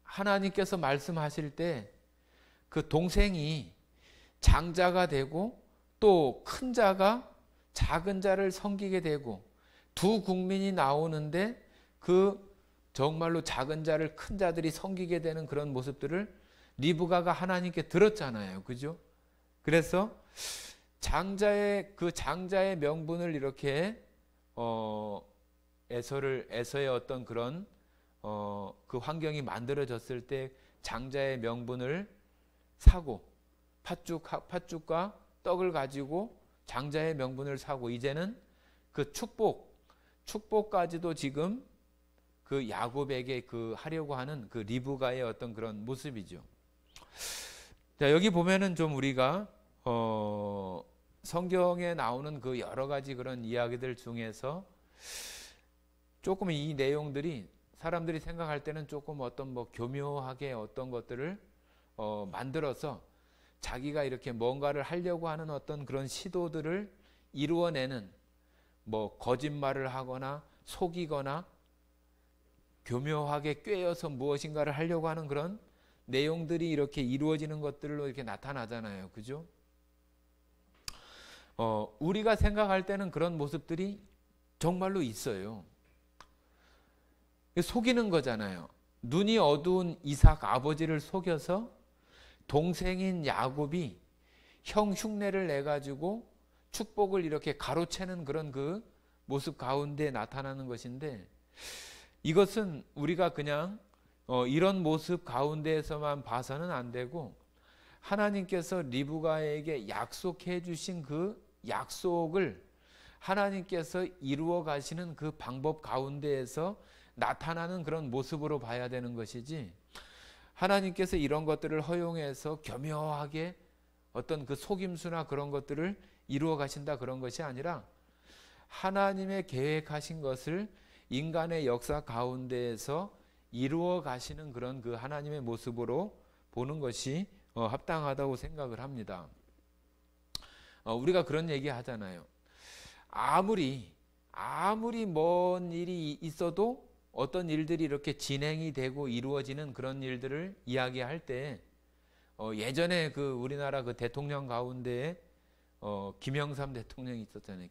하나님께서 말씀하실 때 그 동생이 장자가 되고 또 큰 자가 작은 자를 섬기게 되고, 두 국민이 나오는데 그 정말로 작은 자를 큰 자들이 섬기게 되는 그런 모습들을 리브가가 하나님께 들었잖아요. 그죠? 그래서 장자의 명분을 이렇게 에서의 어떤 그런 그 환경이 만들어졌을 때 장자의 명분을 사고, 팥죽과 떡을 가지고 장자의 명분을 사고, 이제는 그 축복까지도 지금 그 야곱에게 하려고 하는 그 리브가의 어떤 그런 모습이죠. 자, 여기 보면은 좀 우리가 성경에 나오는 그 여러 가지 그런 이야기들 중에서 조금 이 내용들이 사람들이 생각할 때는 조금 어떤 뭐 교묘하게 어떤 것들을 만들어서 자기가 이렇게 뭔가를 하려고 하는 어떤 그런 시도들을 이루어내는, 뭐 거짓말을 하거나 속이거나 교묘하게 꿰어서 무엇인가를 하려고 하는 그런 내용들이 이렇게 이루어지는 것들로 이렇게 나타나잖아요. 그죠? 우리가 생각할 때는 그런 모습들이 정말로 있어요. 속이는 거잖아요. 눈이 어두운 이삭 아버지를 속여서 동생인 야곱이 형 흉내를 내가지고 축복을 이렇게 가로채는 그런 그 모습 가운데 나타나는 것인데, 이것은 우리가 그냥 이런 모습 가운데에서만 봐서는 안 되고, 하나님께서 리브가에게 약속해 주신 그 약속을 하나님께서 이루어 가시는 그 방법 가운데에서 나타나는 그런 모습으로 봐야 되는 것이지, 하나님께서 이런 것들을 허용해서 교묘하게 어떤 그 속임수나 그런 것들을 이루어 가신다, 그런 것이 아니라 하나님의 계획하신 것을 인간의 역사 가운데에서 이루어 가시는 그런 그 하나님의 모습으로 보는 것이 합당하다고 생각을 합니다. 우리가 그런 얘기 하잖아요. 아무리 먼 일이 있어도 어떤 일들이 이렇게 진행이 되고 이루어지는 그런 일들을 이야기할 때, 예전에 그 우리나라 그 대통령 가운데에 김영삼 대통령이 있었잖아요.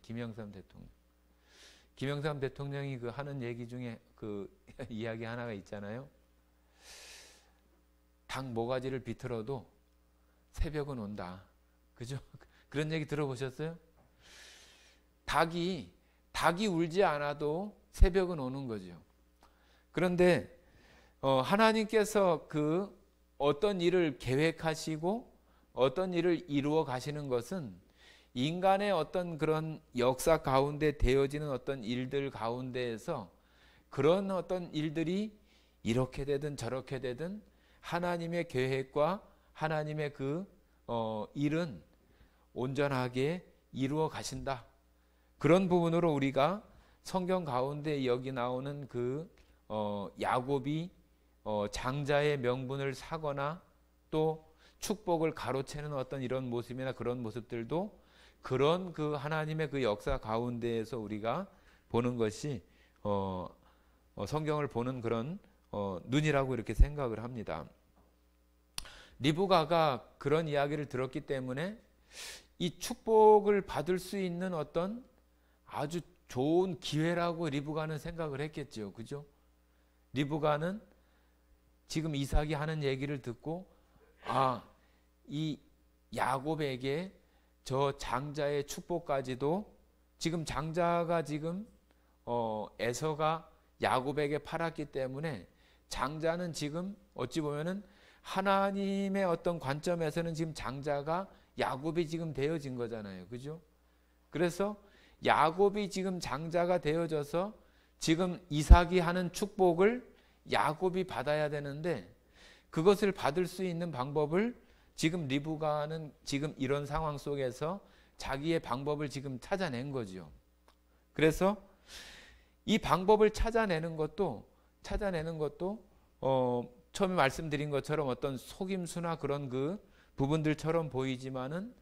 김영삼 대통령이 그 하는 얘기 중에 그 이야기 하나가 있잖아요. 닭 모가지를 비틀어도 새벽은 온다. 그죠? 그런 얘기 들어보셨어요? 닭이 울지 않아도 새벽은 오는 거죠. 그런데 하나님께서 그 어떤 일을 계획하시고 어떤 일을 이루어 가시는 것은 인간의 어떤 그런 역사 가운데 되어지는 어떤 일들 가운데에서 그런 어떤 일들이 이렇게 되든 저렇게 되든 하나님의 계획과 하나님의 그 일은 온전하게 이루어 가신다. 그런 부분으로 우리가 성경 가운데 여기 나오는 그 야곱이 장자의 명분을 사거나 또 축복을 가로채는 어떤 이런 모습이나 그런 모습들도 그런 그 하나님의 그 역사 가운데에서 우리가 보는 것이 성경을 보는 그런 눈이라고 이렇게 생각을 합니다. 리브가가 그런 이야기를 들었기 때문에 이 축복을 받을 수 있는 어떤 아주 좋은 기회라고 리브가는 생각을 했겠죠. 그죠? 리브가는 지금 이삭이 하는 얘기를 듣고 이 야곱에게 저 장자의 축복까지도, 지금 장자가 지금 에서가 야곱에게 팔았기 때문에 장자는 지금 어찌 보면은 하나님의 어떤 관점에서는 지금 장자가 야곱이 지금 되어진 거잖아요. 그죠? 그래서 야곱이 지금 장자가 되어져서 지금 이삭이 하는 축복을 야곱이 받아야 되는데 그것을 받을 수 있는 방법을 지금 리브가는 지금 이런 상황 속에서 자기의 방법을 지금 찾아낸 거죠. 그래서 이 방법을 찾아내는 것도 처음에 말씀드린 것처럼 어떤 속임수나 그런 그 부분들처럼 보이지만은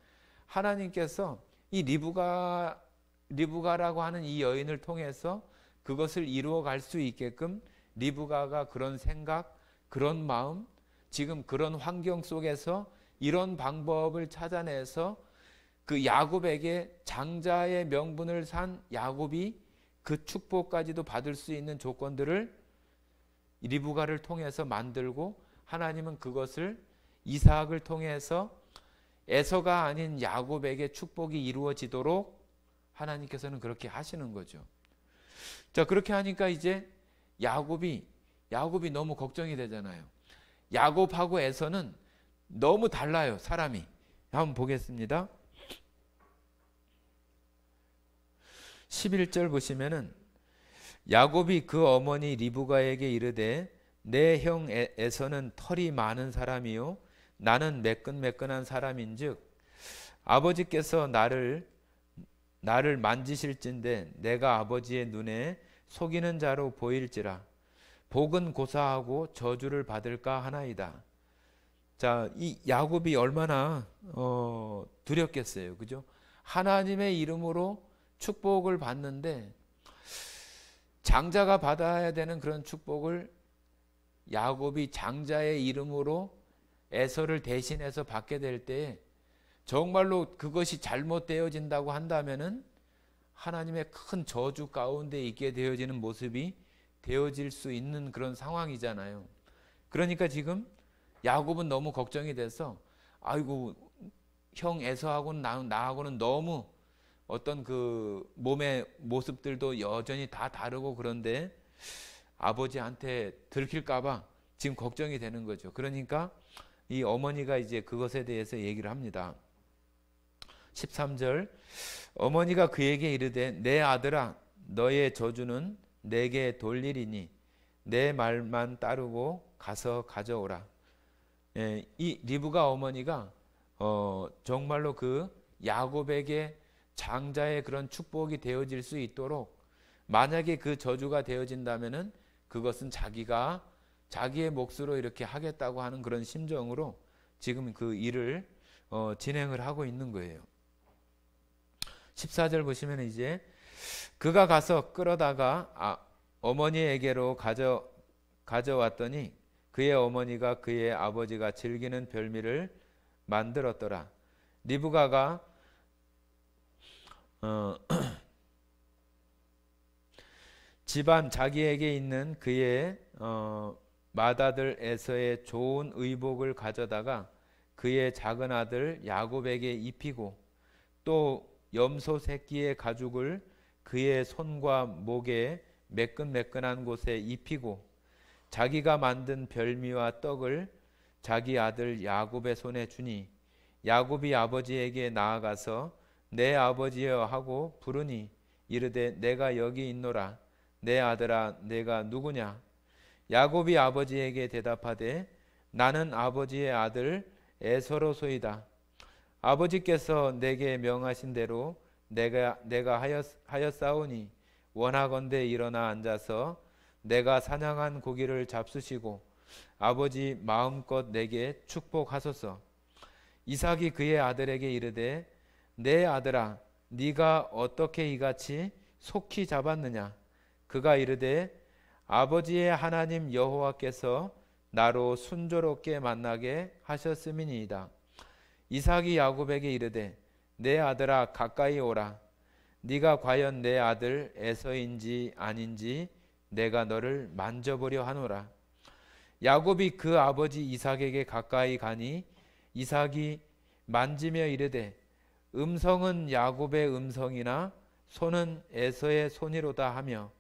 하나님께서 이 리브가라고 하는 이 여인을 통해서 그것을 이루어 갈 수 있게끔 리브가가 그런 생각, 그런 마음, 지금 그런 환경 속에서 이런 방법을 찾아내서 그 야곱에게 장자의 명분을 산 야곱이 그 축복까지도 받을 수 있는 조건들을 리브가를 통해서 만들고 하나님은 그것을 이삭을 통해서 에서가 아닌 야곱에게 축복이 이루어지도록 하나님께서는 그렇게 하시는 거죠. 자, 그렇게 하니까 이제 야곱이 너무 걱정이 되잖아요. 야곱하고 에서는 너무 달라요, 사람이. 한번 보겠습니다. 11절 보시면은 야곱이 그 어머니 리브가에게 이르되 내 형 에서는 털이 많은 사람이요 나는 매끈매끈한 사람인즉 아버지께서 나를 만지실진데 내가 아버지의 눈에 속이는 자로 보일지라 복은 고사하고 저주를 받을까 하나이다. 자, 이 야곱이 얼마나 두렵겠어요, 그죠? 하나님의 이름으로 축복을 받는데 장자가 받아야 되는 그런 축복을 야곱이 장자의 이름으로 에서를 대신해서 받게 될 때 정말로 그것이 잘못되어진다고 한다면은 하나님의 큰 저주 가운데 있게 되어지는 모습이 되어질 수 있는 그런 상황이잖아요. 그러니까 지금 야곱은 너무 걱정이 돼서 아이고 형 에서하고는 나하고는 너무 어떤 그 몸의 모습들도 여전히 다 다르고 그런데 아버지한테 들킬까봐 지금 걱정이 되는 거죠. 그러니까 이 어머니가 이제 그것에 대해서 얘기를 합니다. 13절 어머니가 그에게 이르되 내 아들아 너의 저주는 내게 돌리리니 내 말만 따르고 가서 가져오라. 이 리브가 어머니가 정말로 그 야곱에게 장자의 그런 축복이 되어질 수 있도록 만약에 그 저주가 되어진다면은 그것은 자기가 자기의 몫으로 이렇게 하겠다고 하는 그런 심정으로 지금 그 일을 진행을 하고 있는 거예요. 14절 보시면 이제 그가 가서 끌어다가 어머니에게로 가져왔더니 그의 어머니가 그의 아버지가 즐기는 별미를 만들었더라. 리브가가 집안 자기에게 있는 그의 맏아들 에서의 좋은 의복을 가져다가 그의 작은 아들 야곱에게 입히고 또 염소 새끼의 가죽을 그의 손과 목에 매끈매끈한 곳에 입히고 자기가 만든 별미와 떡을 자기 아들 야곱의 손에 주니 야곱이 아버지에게 나아가서 내 아버지여 하고 부르니 이르되 내가 여기 있노라. 내 아들아 내가 누구냐? 야곱이 아버지에게 대답하되 나는 아버지의 아들 에서로소이다. 아버지께서 내게 명하신 대로 내가 하였사오니 원하건대 일어나 앉아서 내가 사냥한 고기를 잡수시고 아버지 마음껏 내게 축복하소서. 이삭이 그의 아들에게 이르되 내 아들아 네가 어떻게 이같이 속히 잡았느냐? 그가 이르되 아버지의 하나님 여호와께서 나로 순조롭게 만나게 하셨음이니이다. 이삭이 야곱에게 이르되 내 아들아 가까이 오라. 네가 과연 내 아들 에서인지 아닌지 내가 너를 만져보려 하노라. 야곱이 그 아버지 이삭에게 가까이 가니 이삭이 만지며 이르되 음성은 야곱의 음성이나 손은 에서의 손이로다 하며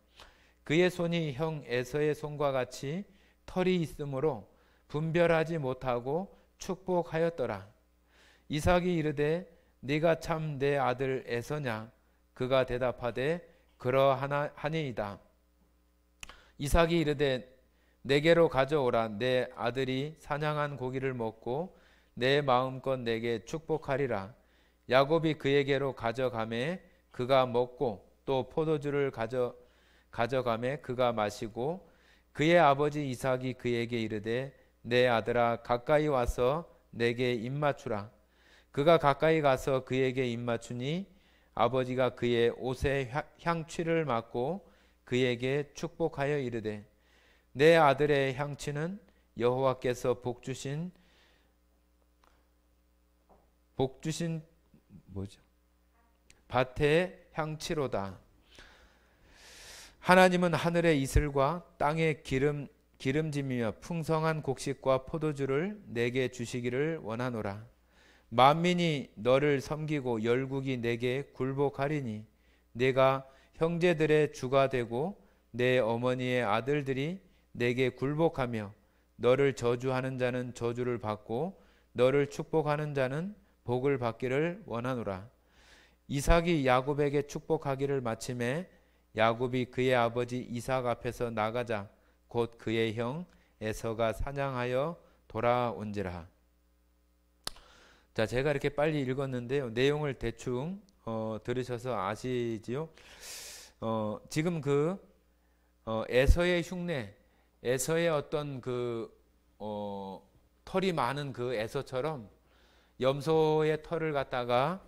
그의 손이 형 에서의 손과 같이 털이 있으므로 분별하지 못하고 축복하였더라. 이삭이 이르되 네가 참 내 아들 에서냐? 그가 대답하되 그러하니이다. 이삭이 이르되 내게로 가져오라. 내 아들이 사냥한 고기를 먹고 내 마음껏 내게 축복하리라. 야곱이 그에게로 가져가매 그가 먹고 또 포도주를 가져가매 그가 마시고 그의 아버지 이삭이 그에게 이르되 내 아들아 가까이 와서 내게 입맞추라. 그가 가까이 가서 그에게 입맞추니 아버지가 그의 옷에 향취를 맡고 그에게 축복하여 이르되 내 아들의 향취는 여호와께서 복주신 밭의 향취로다. 하나님은 하늘의 이슬과 땅의 기름짐이며 풍성한 곡식과 포도주를 내게 주시기를 원하노라. 만민이 너를 섬기고 열국이 내게 굴복하리니 내가 형제들의 주가 되고 내 어머니의 아들들이 내게 굴복하며 너를 저주하는 자는 저주를 받고 너를 축복하는 자는 복을 받기를 원하노라. 이삭이 야곱에게 축복하기를 마침에 야곱이 그의 아버지 이삭 앞에서 나가자 곧 그의 형 에서가 사냥하여 돌아온지라. 자, 제가 이렇게 빨리 읽었는데요. 내용을 대충 들으셔서 아시지요? 지금 에서의 흉내, 에서의 어떤 털이 많은 그 에서처럼 염소의 털을 갖다가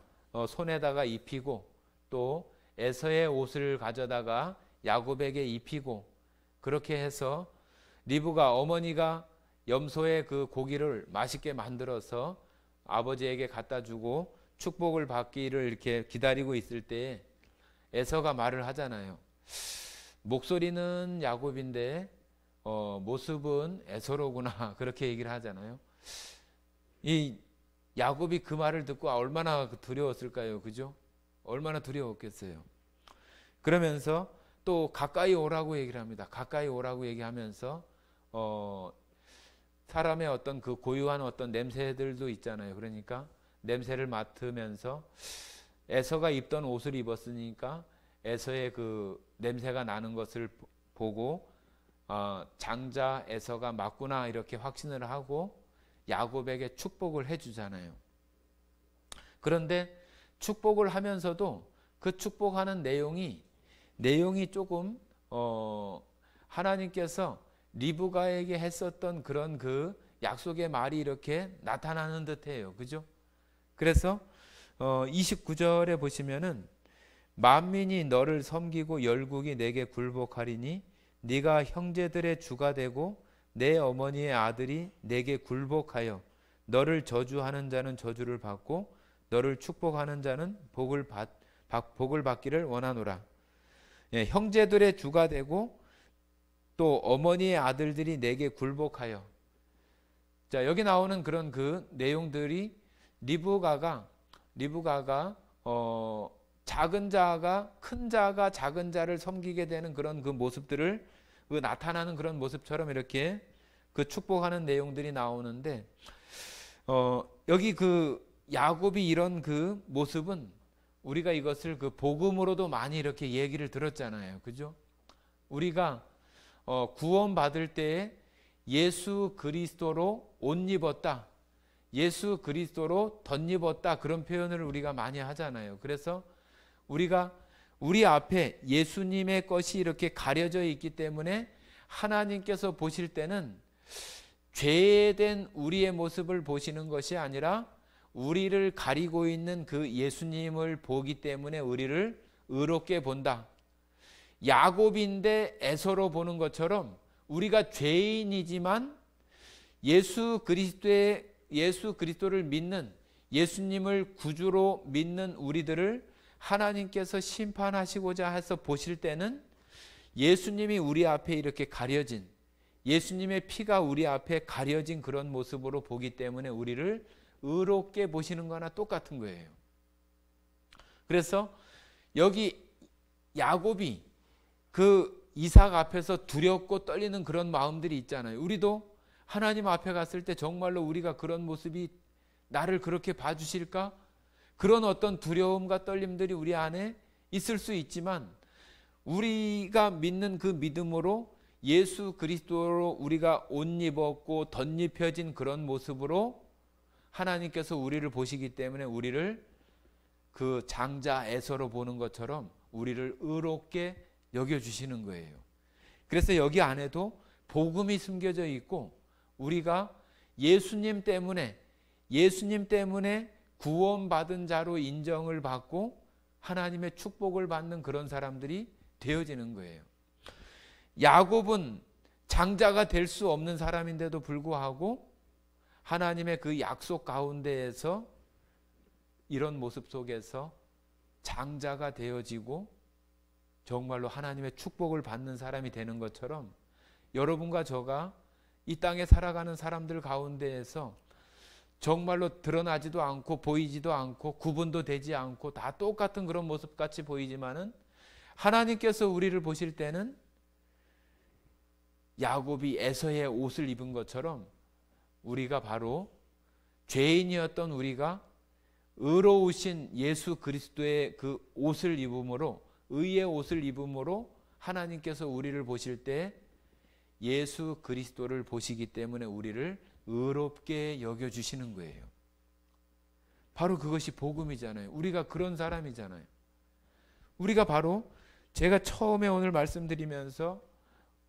손에다가 입히고 또 에서의 옷을 가져다가 야곱에게 입히고 그렇게 해서 리브가 어머니가 염소의 그 고기를 맛있게 만들어서 아버지에게 갖다 주고 축복을 받기를 이렇게 기다리고 있을 때 에서가 말을 하잖아요. 목소리는 야곱인데 모습은 에서로구나 그렇게 얘기를 하잖아요. 이 야곱이 그 말을 듣고 얼마나 두려웠을까요? 그죠? 얼마나 두려웠겠어요. 그러면서 또 가까이 오라고 얘기를 합니다. 가까이 오라고 얘기하면서 사람의 어떤 그 고유한 어떤 냄새들도 있잖아요. 그러니까 냄새를 맡으면서 에서가 입던 옷을 입었으니까 에서의 그 냄새가 나는 것을 보고 장자 에서가 맞구나 이렇게 확신을 하고 야곱에게 축복을 해주잖아요. 그런데 축복을 하면서도 그 축복하는 내용이 조금 하나님께서 리브가에게 했었던 그런 그 약속의 말이 이렇게 나타나는 듯해요. 그죠? 그래서 29절에 보시면은 만민이 너를 섬기고 열국이 내게 굴복하리니 네가 형제들의 주가 되고 내 어머니의 아들이 내게 굴복하여 너를 저주하는 자는 저주를 받고 너를 축복하는 자는 복을 받기를 원하노라. 예, 형제들의 주가 되고 또 어머니의 아들들이 내게 굴복하여. 자, 여기 나오는 그런 그 내용들이 리브가가 작은 자가 큰 자가 작은 자를 섬기게 되는 그런 그 모습들을 나타나는 그런 모습처럼 이렇게 그 축복하는 내용들이 나오는데 여기 그 야곱이 이런 그 모습은 우리가 이것을 그 복음으로도 많이 이렇게 얘기를 들었잖아요. 그죠? 우리가 구원 받을 때에 예수 그리스도로 옷 입었다. 예수 그리스도로 덧입었다. 그런 표현을 우리가 많이 하잖아요. 그래서 우리가 우리 앞에 예수님의 것이 이렇게 가려져 있기 때문에 하나님께서 보실 때는 죄된 우리의 모습을 보시는 것이 아니라 우리를 가리고 있는 그 예수님을 보기 때문에 우리를 의롭게 본다. 야곱인데 에서로 보는 것처럼 우리가 죄인이지만 예수 그리스도를 믿는 예수님을 구주로 믿는 우리들을 하나님께서 심판하시고자 해서 보실 때는 예수님이 우리 앞에 이렇게 가려진, 예수님의 피가 우리 앞에 가려진 그런 모습으로 보기 때문에 우리를 의롭게 보시는 거나 똑같은 거예요. 그래서 여기 야곱이 그 이삭 앞에서 두렵고 떨리는 그런 마음들이 있잖아요. 우리도 하나님 앞에 갔을 때 정말로 우리가 그런 모습이 나를 그렇게 봐주실까? 그런 어떤 두려움과 떨림들이 우리 안에 있을 수 있지만 우리가 믿는 그 믿음으로 예수 그리스도로 우리가 옷 입었고 덧입혀진 그런 모습으로 하나님께서 우리를 보시기 때문에 우리를 그 장자 에서로 보는 것처럼 우리를 의롭게 여겨주시는 거예요. 그래서 여기 안에도 복음이 숨겨져 있고 우리가 예수님 때문에 구원받은 자로 인정을 받고 하나님의 축복을 받는 그런 사람들이 되어지는 거예요. 야곱은 장자가 될 수 없는 사람인데도 불구하고 하나님의 그 약속 가운데에서 이런 모습 속에서 장자가 되어지고 정말로 하나님의 축복을 받는 사람이 되는 것처럼 여러분과 저가 이 땅에 살아가는 사람들 가운데에서 정말로 드러나지도 않고 보이지도 않고 구분도 되지 않고 다 똑같은 그런 모습같이 보이지만은 하나님께서 우리를 보실 때는 야곱이 에서의 옷을 입은 것처럼 우리가 바로 죄인이었던 우리가 의로우신 예수 그리스도의 그 옷을 입음으로 의의 옷을 입음으로 하나님께서 우리를 보실 때 예수 그리스도를 보시기 때문에 우리를 의롭게 여겨주시는 거예요. 바로 그것이 복음이잖아요. 우리가 그런 사람이잖아요. 우리가 바로 제가 처음에 오늘 말씀드리면서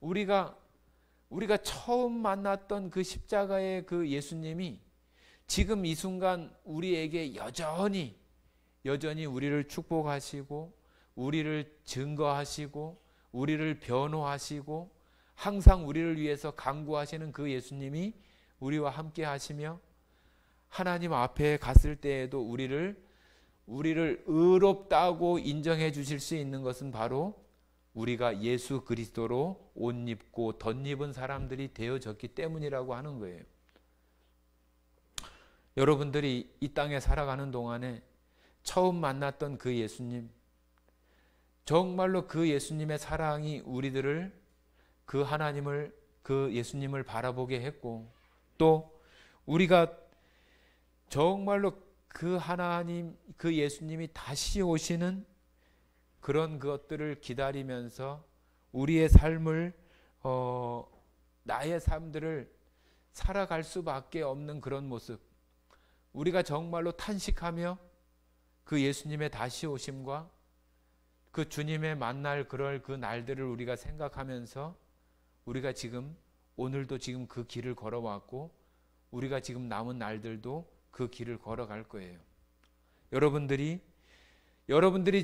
우리가 처음 만났던 그 십자가의 그 예수님이 지금 이 순간 우리에게 여전히 우리를 축복하시고 우리를 증거하시고 우리를 변호하시고 항상 우리를 위해서 간구하시는 그 예수님이 우리와 함께 하시며 하나님 앞에 갔을 때에도 우리를 의롭다고 인정해 주실 수 있는 것은 바로 우리가 예수 그리스도로 옷 입고 덧입은 사람들이 되어졌기 때문이라고 하는 거예요. 여러분들이 이 땅에 살아가는 동안에 처음 만났던 그 예수님, 정말로 그 예수님의 사랑이 우리들을 그 하나님을 그 예수님을 바라보게 했고 또 우리가 정말로 그 하나님 그 예수님이 다시 오시는 그런 것들을 기다리면서 우리의 삶을 나의 삶들을 살아갈 수밖에 없는 그런 모습, 우리가 정말로 탄식하며 그 예수님의 다시 오심과 그 주님의 만날 그럴 그 날들을 우리가 생각하면서 우리가 지금 오늘도 지금 그 길을 걸어왔고 우리가 지금 남은 날들도 그 길을 걸어갈 거예요. 여러분들이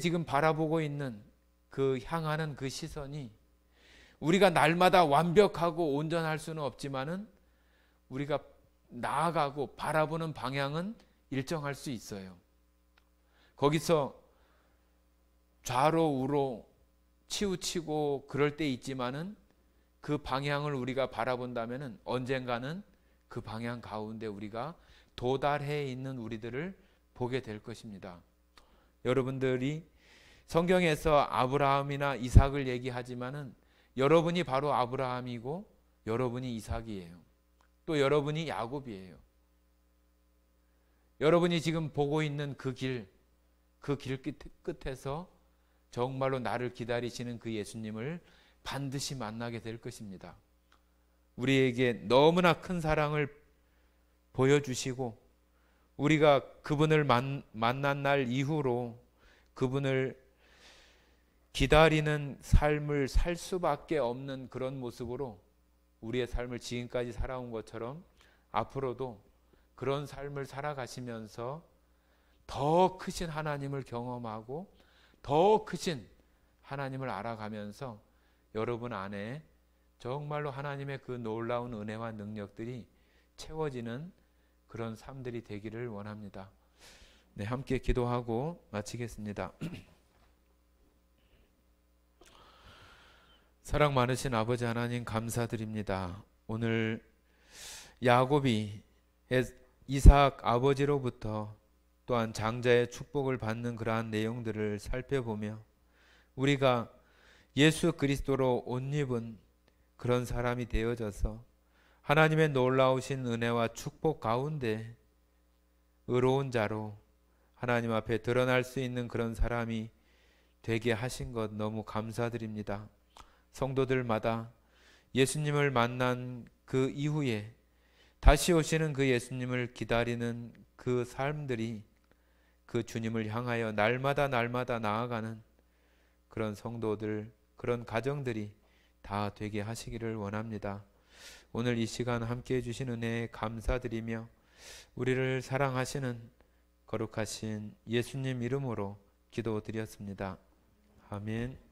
지금 바라보고 있는 그 향하는 그 시선이 우리가 날마다 완벽하고 온전할 수는 없지만은 우리가 나아가고 바라보는 방향은 일정할 수 있어요. 거기서 좌로 우로 치우치고 그럴 때 있지만은 그 방향을 우리가 바라본다면은 언젠가는 그 방향 가운데 우리가 도달해 있는 우리들을 보게 될 것입니다. 여러분들이 성경에서 아브라함이나 이삭을 얘기하지만은 여러분이 바로 아브라함이고 여러분이 이삭이에요. 또 여러분이 야곱이에요. 여러분이 지금 보고 있는 그 길 끝에서 정말로 나를 기다리시는 그 예수님을 반드시 만나게 될 것입니다. 우리에게 너무나 큰 사랑을 보여주시고 우리가 그분을 만난 날 이후로 그분을 기다리는 삶을 살 수밖에 없는 그런 모습으로 우리의 삶을 지금까지 살아온 것처럼 앞으로도 그런 삶을 살아가시면서 더 크신 하나님을 경험하고 더 크신 하나님을 알아가면서 여러분 안에 정말로 하나님의 그 놀라운 은혜와 능력들이 채워지는 그런 삶들이 되기를 원합니다. 네, 함께 기도하고 마치겠습니다. 사랑 많으신 아버지 하나님 감사드립니다. 오늘 야곱이 이삭 아버지로부터 또한 장자의 축복을 받는 그러한 내용들을 살펴보며 우리가 예수 그리스도로 옷 입은 그런 사람이 되어져서 하나님의 놀라우신 은혜와 축복 가운데 의로운 자로 하나님 앞에 드러날 수 있는 그런 사람이 되게 하신 것 너무 감사드립니다. 성도들마다 예수님을 만난 그 이후에 다시 오시는 그 예수님을 기다리는 그 삶들이 그 주님을 향하여 날마다 나아가는 그런 성도들, 그런 가정들이 다 되게 하시기를 원합니다. 오늘 이 시간 함께 해주신 은혜에 감사드리며 우리를 사랑하시는 거룩하신 예수님 이름으로 기도드렸습니다. 아멘.